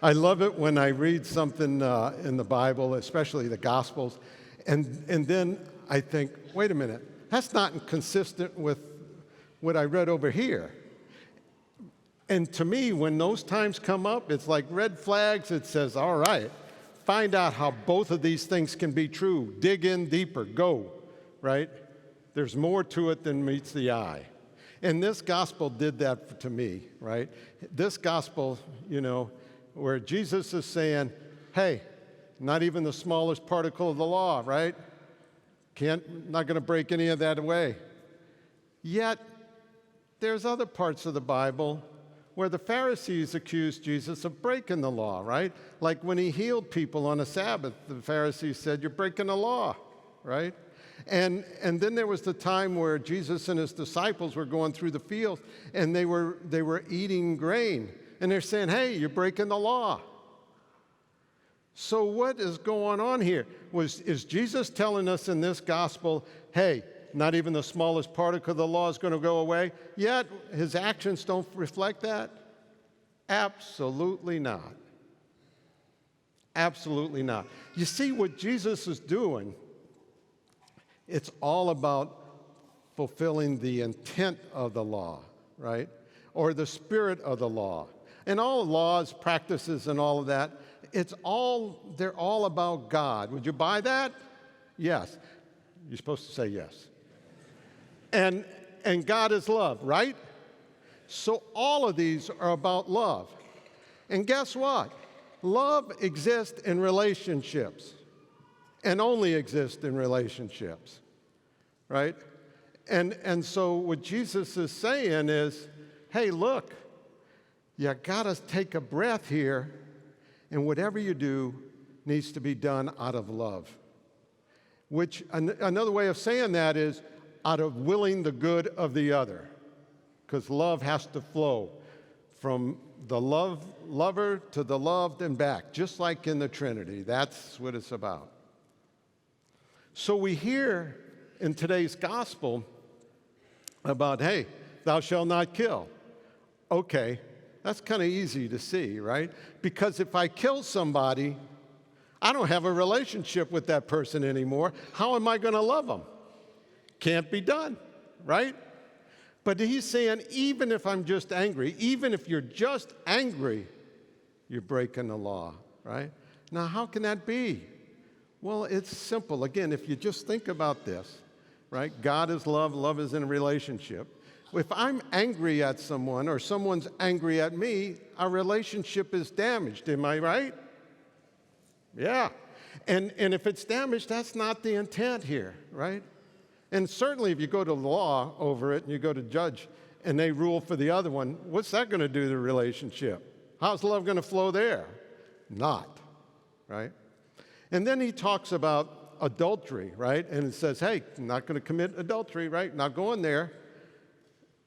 I love it when I read something in the Bible, especially the Gospels, and then I think, wait a minute, that's not consistent with what I read over here. And to me, when those times come up, it's like red flags. It says, all right, find out how both of these things can be true. Dig in deeper, go, right? There's more to it than meets the eye. And this gospel did that to me, right? This gospel, where Jesus is saying, hey, not even the smallest particle of the law, right? Not going to break any of that away. Yet, there's other parts of the Bible where the Pharisees accused Jesus of breaking the law, right? Like when he healed people on a Sabbath, the Pharisees said, you're breaking the law, right? And then there was the time where Jesus and his disciples were going through the fields and they were eating grain. And they're saying, hey, you're breaking the law. So what is going on here? Is Jesus telling us in this gospel, hey, not even the smallest particle of the law is going to go away, yet his actions don't reflect that? Absolutely not. Absolutely not. You see what Jesus is doing, it's all about fulfilling the intent of the law, right? Or the spirit of the law. And all laws, practices, and all of that, they're all about God. Would you buy that? Yes. You're supposed to say yes. And God is love, right? So all of these are about love. And guess what? Love exists in relationships and only exists in relationships, right? And so what Jesus is saying is, hey, look, you got to take a breath here, and whatever you do needs to be done out of love. Which, another way of saying that is, out of willing the good of the other, because love has to flow from the lover to the loved and back, just like in the Trinity. That's what it's about. So we hear in today's gospel about, hey, thou shalt not kill. Okay, that's kind of easy to see, right? Because if I kill somebody, I don't have a relationship with that person anymore. How am I going to love them? Can't be done, right? But he's saying, even if I'm just angry, even if you're just angry, you're breaking the law, right? Now, how can that be? Well, it's simple. Again, if you just think about this, right? God is love, love is in a relationship. If I'm angry at someone or someone's angry at me, our relationship is damaged, am I right? Yeah. And if it's damaged, that's not the intent here, right? And certainly if you go to law over it and you go to judge and they rule for the other one, what's that going to do to the relationship? How's love going to flow there? Not, right? And then he talks about adultery, right? And it says, hey, I'm not going to commit adultery, right? Not going there.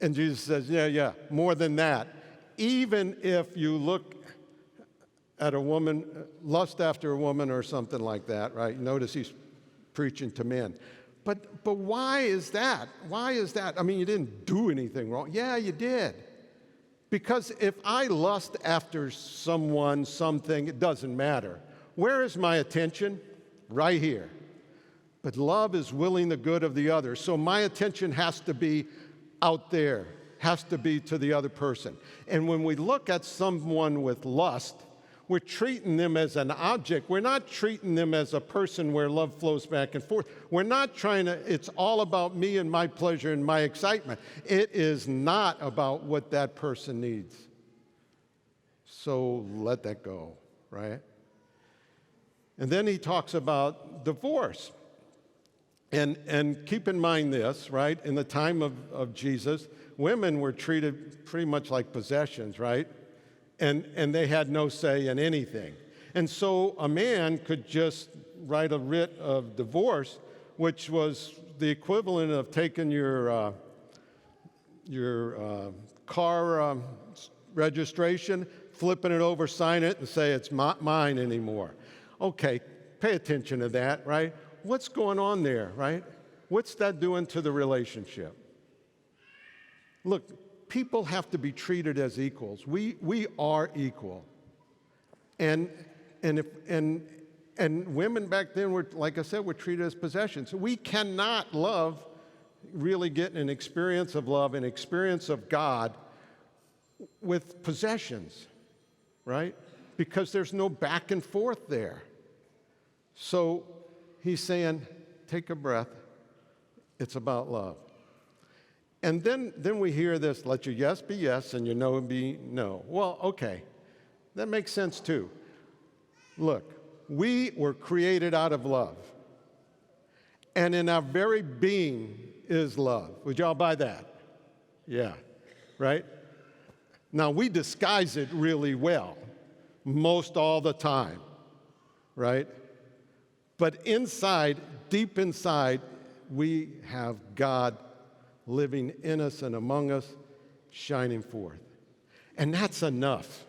And Jesus says, yeah, more than that. Even if you look at a woman, lust after a woman or something like that, right? Notice he's preaching to men. But why is that? Why is that? I mean, you didn't do anything wrong. Yeah, you did. Because if I lust after someone, something, it doesn't matter. Where is my attention? Right here. But love is willing the good of the other. So my attention has to be out there, has to be to the other person. And when we look at someone with lust, we're treating them as an object. We're not treating them as a person where love flows back and forth. We're not trying to, it's all about me and my pleasure and my excitement. It is not about what that person needs. So let that go, right? And then he talks about divorce. And keep in mind this, right? In the time of Jesus, women were treated pretty much like possessions, right? And they had no say in anything. And so a man could just write a writ of divorce, which was the equivalent of taking your car registration, flipping it over, sign it, and say it's not mine anymore. Okay, pay attention to that, right? What's going on there, right? What's that doing to the relationship? Look, people have to be treated as equals. We are equal. And and if and women back then were, like I said, were treated as possessions. We cannot love, really get an experience of love, an experience of God with possessions, right? Because there's no back and forth there. So he's saying, take a breath. It's about love. And then we hear this, let your yes be yes and your no be no. Well, okay, that makes sense too. Look, we were created out of love. And in our very being is love. Would y'all buy that? Yeah, right? Now, we disguise it really well, most all the time, right? But inside, deep inside, we have God living in us and among us, shining forth. And that's enough.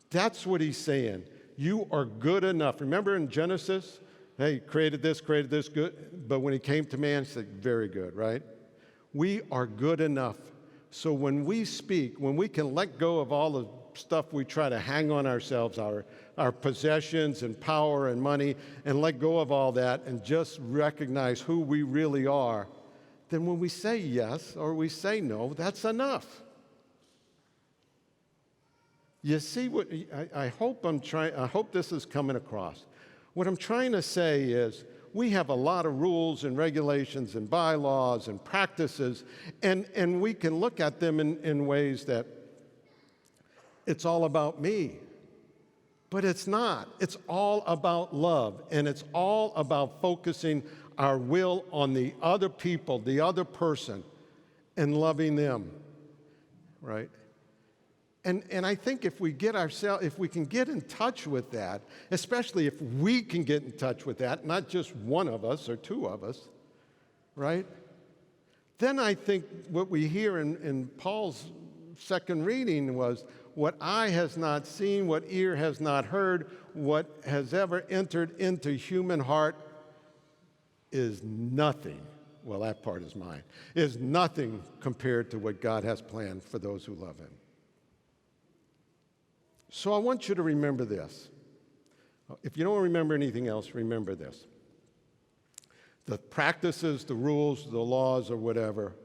That's what he's saying. You are good enough. Remember in Genesis, hey, created this, good. But when he came to man, he said, very good, right? We are good enough. So when we speak, when we can let go of all the stuff we try to hang on ourselves, our possessions and power and money, and let go of all that and just recognize who we really are, then when we say yes or we say no, that's enough. You see what I hope this is coming across. What I'm trying to say is we have a lot of rules and regulations and bylaws and practices, and we can look at them in ways that it's all about me. But it's not. It's all about love, and it's all about focusing our will on the other people, the other person, and loving them, right? And I think if we can get in touch with that, especially if we can get in touch with that, not just one of us or two of us, right? Then I think what we hear in Paul's second reading was, what eye has not seen, what ear has not heard, what has ever entered into human heart is nothing. Well, that part is mine. Is nothing compared to what God has planned for those who love him. So I want you to remember this. If you don't remember anything else, remember this. The practices, the rules, the laws, or whatever,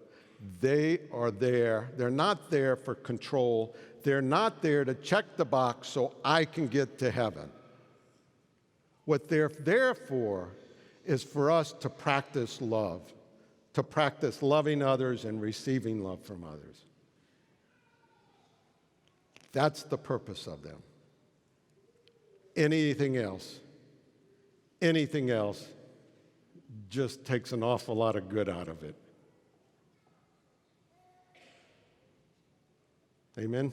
they are there. They're not there for control. They're not there to check the box so I can get to heaven. What they're there for is for us to practice love, to practice loving others and receiving love from others. That's the purpose of them. Anything else just takes an awful lot of good out of it. Amen?